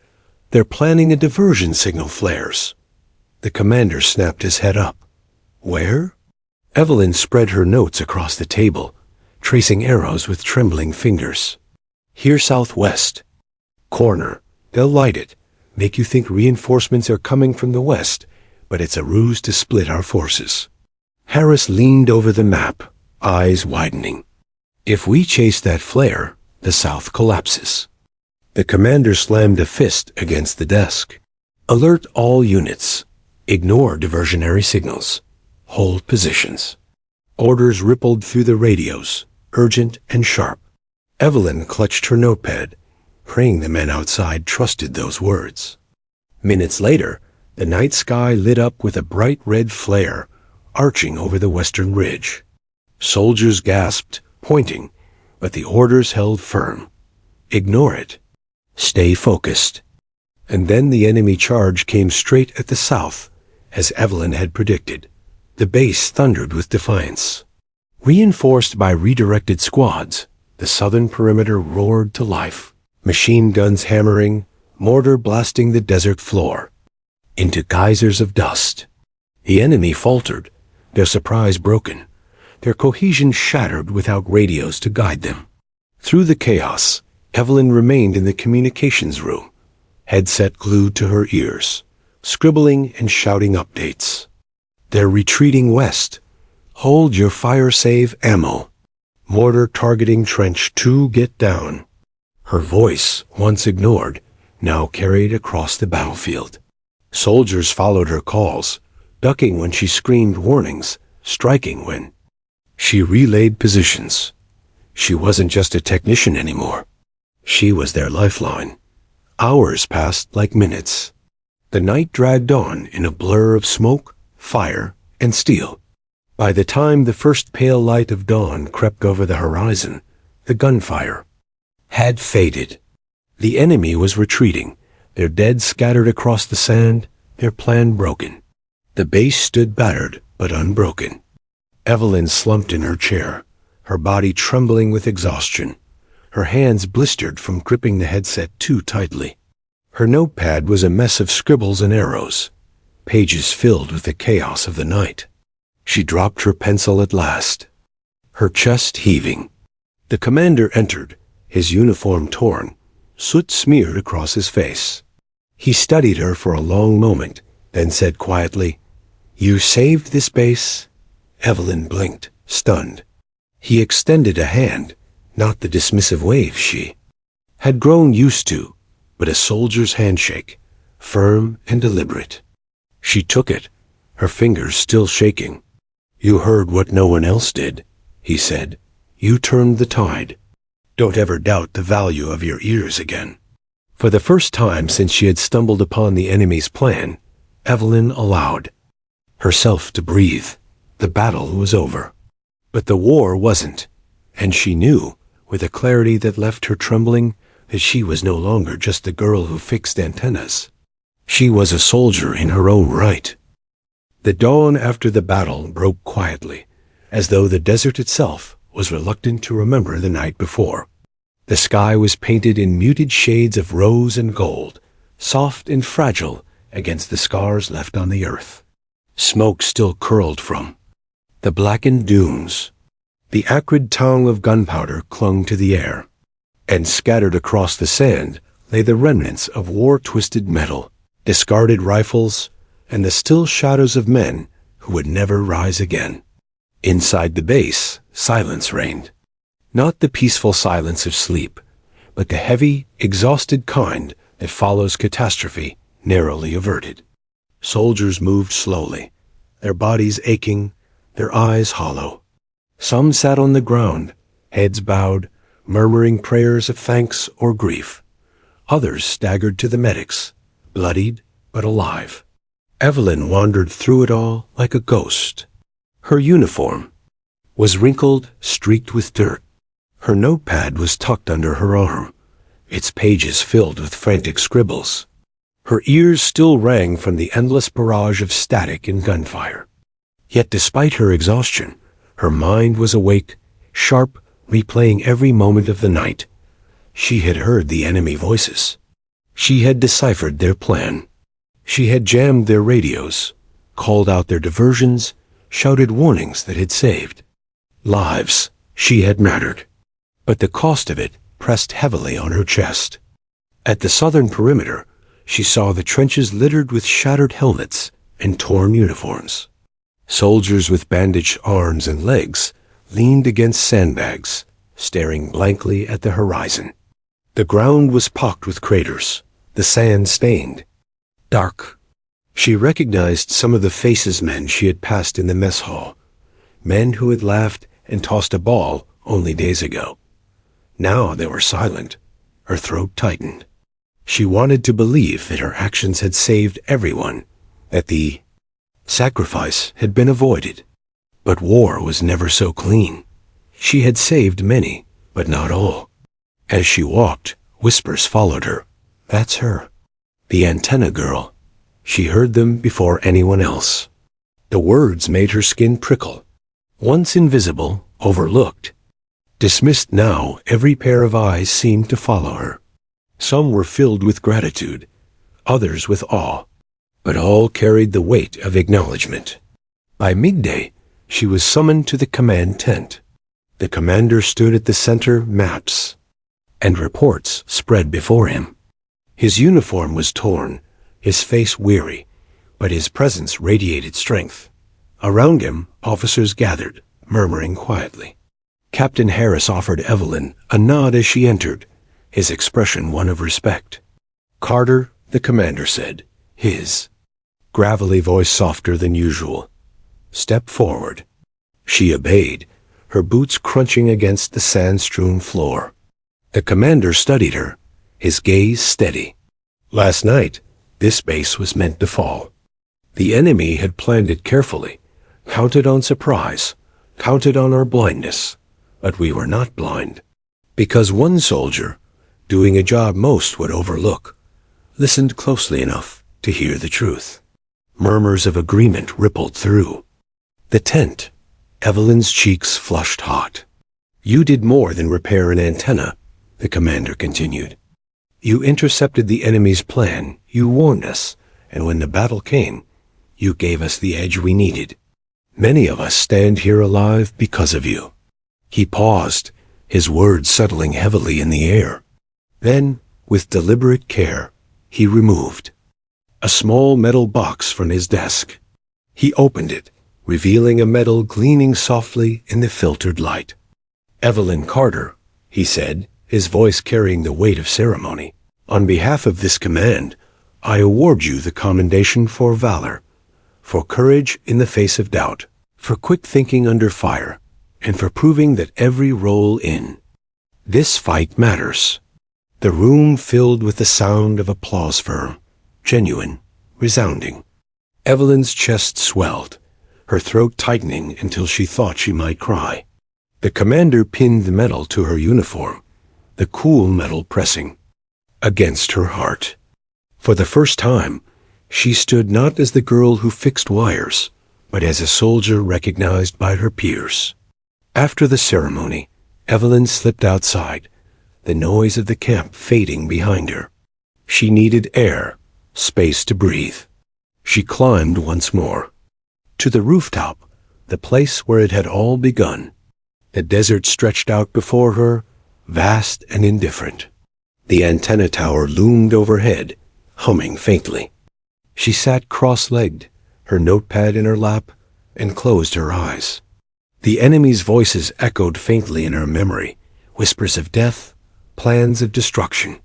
They're planning a diversion signal flares. The commander snapped his head up. Where? Evelyn spread her notes across the table, tracing arrows with trembling fingers. Here southwest. Corner. They'll light it, make you think reinforcements are coming from the west, but it's a ruse to split our forces. Harris leaned over the map, eyes widening. If we chase that flare, the south collapses. The commander slammed a fist against the desk. Alert all units. Ignore diversionary signals. Hold positions. Orders rippled through the radios, urgent and sharp. Evelyn clutched her notepad, praying the men outside trusted those words. Minutes later, the night sky lit up with a bright red flare, arching over the western ridge. Soldiers gasped, pointing, but the orders held firm. Ignore it. Stay focused. And then the enemy charge came straight at the south, as Evelyn had predicted. The base thundered with defiance. Reinforced by redirected squads, the southern perimeter roared to life. Machine guns hammering, mortar blasting the desert floor. Into geysers of dust. The enemy faltered, their surprise broken, their cohesion shattered without radios to guide them. Through the chaos, Evelyn remained in the communications room, headset glued to her ears, scribbling and shouting updates. They're retreating west. Hold your fire-save ammo. Mortar targeting trench 2, get down. Her voice, once ignored, now carried across the battlefield. Soldiers followed her calls, ducking when she screamed warnings, striking when she relayed positions. She wasn't just a technician anymore. She was their lifeline. Hours passed like minutes. The night dragged on in a blur of smoke, fire, and steel. By the time the first pale light of dawn crept over the horizon, the gunfire had faded. The enemy was retreating, their dead scattered across the sand, their plan broken. The base stood battered but unbroken. Evelyn slumped in her chair, her body trembling with exhaustion, her hands blistered from gripping the headset too tightly. Her notepad was a mess of scribbles and arrows, pages filled with the chaos of the night. She dropped her pencil at last, her chest heaving. The commander entered, his uniform torn, soot smeared across his face. He studied her for a long moment, then said quietly, "You saved this base?" Evelyn blinked, stunned. He extended a hand, not the dismissive wave she had grown used to, but a soldier's handshake, firm and deliberate. She took it, her fingers still shaking. "You heard what no one else did," he said. "You turned the tide. Don't ever doubt the value of your ears again." For the first time since she had stumbled upon the enemy's plan, Evelyn allowed herself to breathe. The battle was over. But the war wasn't, and she knew, with a clarity that left her trembling, that she was no longer just the girl who fixed antennas. She was a soldier in her own right. The dawn after the battle broke quietly, as though the desert itself was reluctant to remember the night before. The sky was painted in muted shades of rose and gold, soft and fragile against the scars left on the earth. Smoke still curled from the blackened dunes. The acrid tongue of gunpowder clung to the air, and scattered across the sand lay the remnants of war-twisted metal. discarded rifles, and the still shadows of men who would never rise again. Inside the base, silence reigned. Not the peaceful silence of sleep, but the heavy, exhausted kind that follows catastrophe narrowly averted. Soldiers moved slowly, their bodies aching, their eyes hollow. Some sat on the ground, heads bowed, murmuring prayers of thanks or grief. Others staggered to the medics, bloodied but alive. Evelyn wandered through it all like a ghost. Her uniform was wrinkled, streaked with dirt. Her notepad was tucked under her arm, its pages filled with frantic scribbles. Her ears still rang from the endless barrage of static and gunfire. Yet despite her exhaustion, her mind was awake, sharp, replaying every moment of the night. She had heard the enemy voices. She had deciphered their plan. She had jammed their radios, called out their diversions, shouted warnings that had saved lives. She had mattered. But the cost of it pressed heavily on her chest. At the southern perimeter, she saw the trenches littered with shattered helmets and torn uniforms. Soldiers with bandaged arms and legs leaned against sandbags, staring blankly at the horizon. The ground was pocked with craters, the sand stained. Dark. She recognized some of the faces men she had passed in the mess hall, men who had laughed and tossed a ball only days ago. Now they were silent. Her throat tightened. She wanted to believe that her actions had saved everyone, that the sacrifice had been avoided. But war was never so clean. She had saved many, but not all. As she walked, whispers followed her. That's her. The antenna girl. She heard them before anyone else. The words made her skin prickle. Once invisible, overlooked, dismissed now, every pair of eyes seemed to follow her. Some were filled with gratitude, others with awe, but all carried the weight of acknowledgement. By midday, she was summoned to the command tent. The commander stood at the center, maps and reports spread before him. His uniform was torn, his face weary, but his presence radiated strength. Around him, officers gathered, murmuring quietly. Captain Harris offered Evelyn a nod as she entered, his expression one of respect. Carter, the commander said, his gravelly voice softer than usual. Step forward. She obeyed, her boots crunching against the sand-strewn floor. The commander studied her, his gaze steady. Last night, this base was meant to fall. The enemy had planned it carefully, counted on surprise, counted on our blindness. But we were not blind, because one soldier, doing a job most would overlook, listened closely enough to hear the truth. Murmurs of agreement rippled through the tent. Evelyn's cheeks flushed hot. You did more than repair an antenna, the commander continued. You intercepted the enemy's plan, you warned us, and when the battle came, you gave us the edge we needed. Many of us stand here alive because of you. He paused, his words settling heavily in the air. Then, with deliberate care, he removed a small metal box from his desk. He opened it, revealing a medal gleaming softly in the filtered light. Evelyn Carter, he said, his voice carrying the weight of ceremony. On behalf of this command, I award you the commendation for valor, for courage in the face of doubt, for quick thinking under fire, and for proving that every role in this fight matters. The room filled with the sound of applause firm, genuine, resounding. Evelyn's chest swelled, her throat tightening until she thought she might cry. The commander pinned the medal to her uniform, the cool metal pressing against her heart. For the first time, she stood not as the girl who fixed wires, but as a soldier recognized by her peers. After the ceremony, Evelyn slipped outside, the noise of the camp fading behind her. She needed air, space to breathe. She climbed once more. To the rooftop, the place where it had all begun. The desert stretched out before her, vast and indifferent. The antenna tower loomed overhead, humming faintly. She sat cross-legged, her notepad in her lap, and closed her eyes. The enemy's voices echoed faintly in her memory, whispers of death, plans of destruction.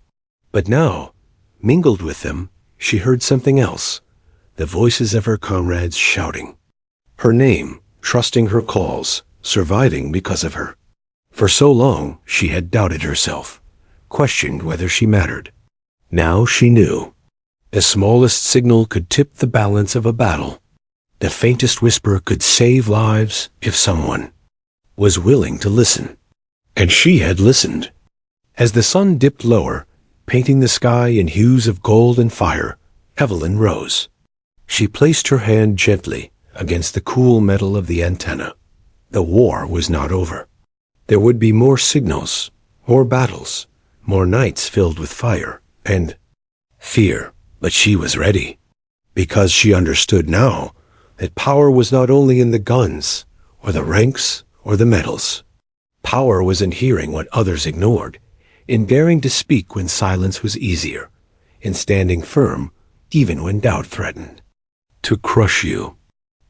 But now, mingled with them, she heard something else, the voices of her comrades shouting. Her name, trusting her calls, surviving because of her. For so long, she had doubted herself, questioned whether she mattered. Now she knew. The smallest signal could tip the balance of a battle. The faintest whisper could save lives if someone was willing to listen. And she had listened. As the sun dipped lower, painting the sky in hues of gold and fire, Evelyn rose. She placed her hand gently against the cool metal of the antenna. The war was not over. There would be more signals, more battles, more nights filled with fire and fear, but she was ready. Because she understood now that power was not only in the guns, or the ranks, or the medals. Power was in hearing what others ignored, in daring to speak when silence was easier, in standing firm even when doubt threatened. To crush you.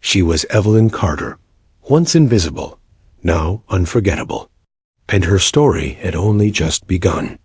She was Evelyn Carter, once invisible, now unforgettable. And her story had only just begun.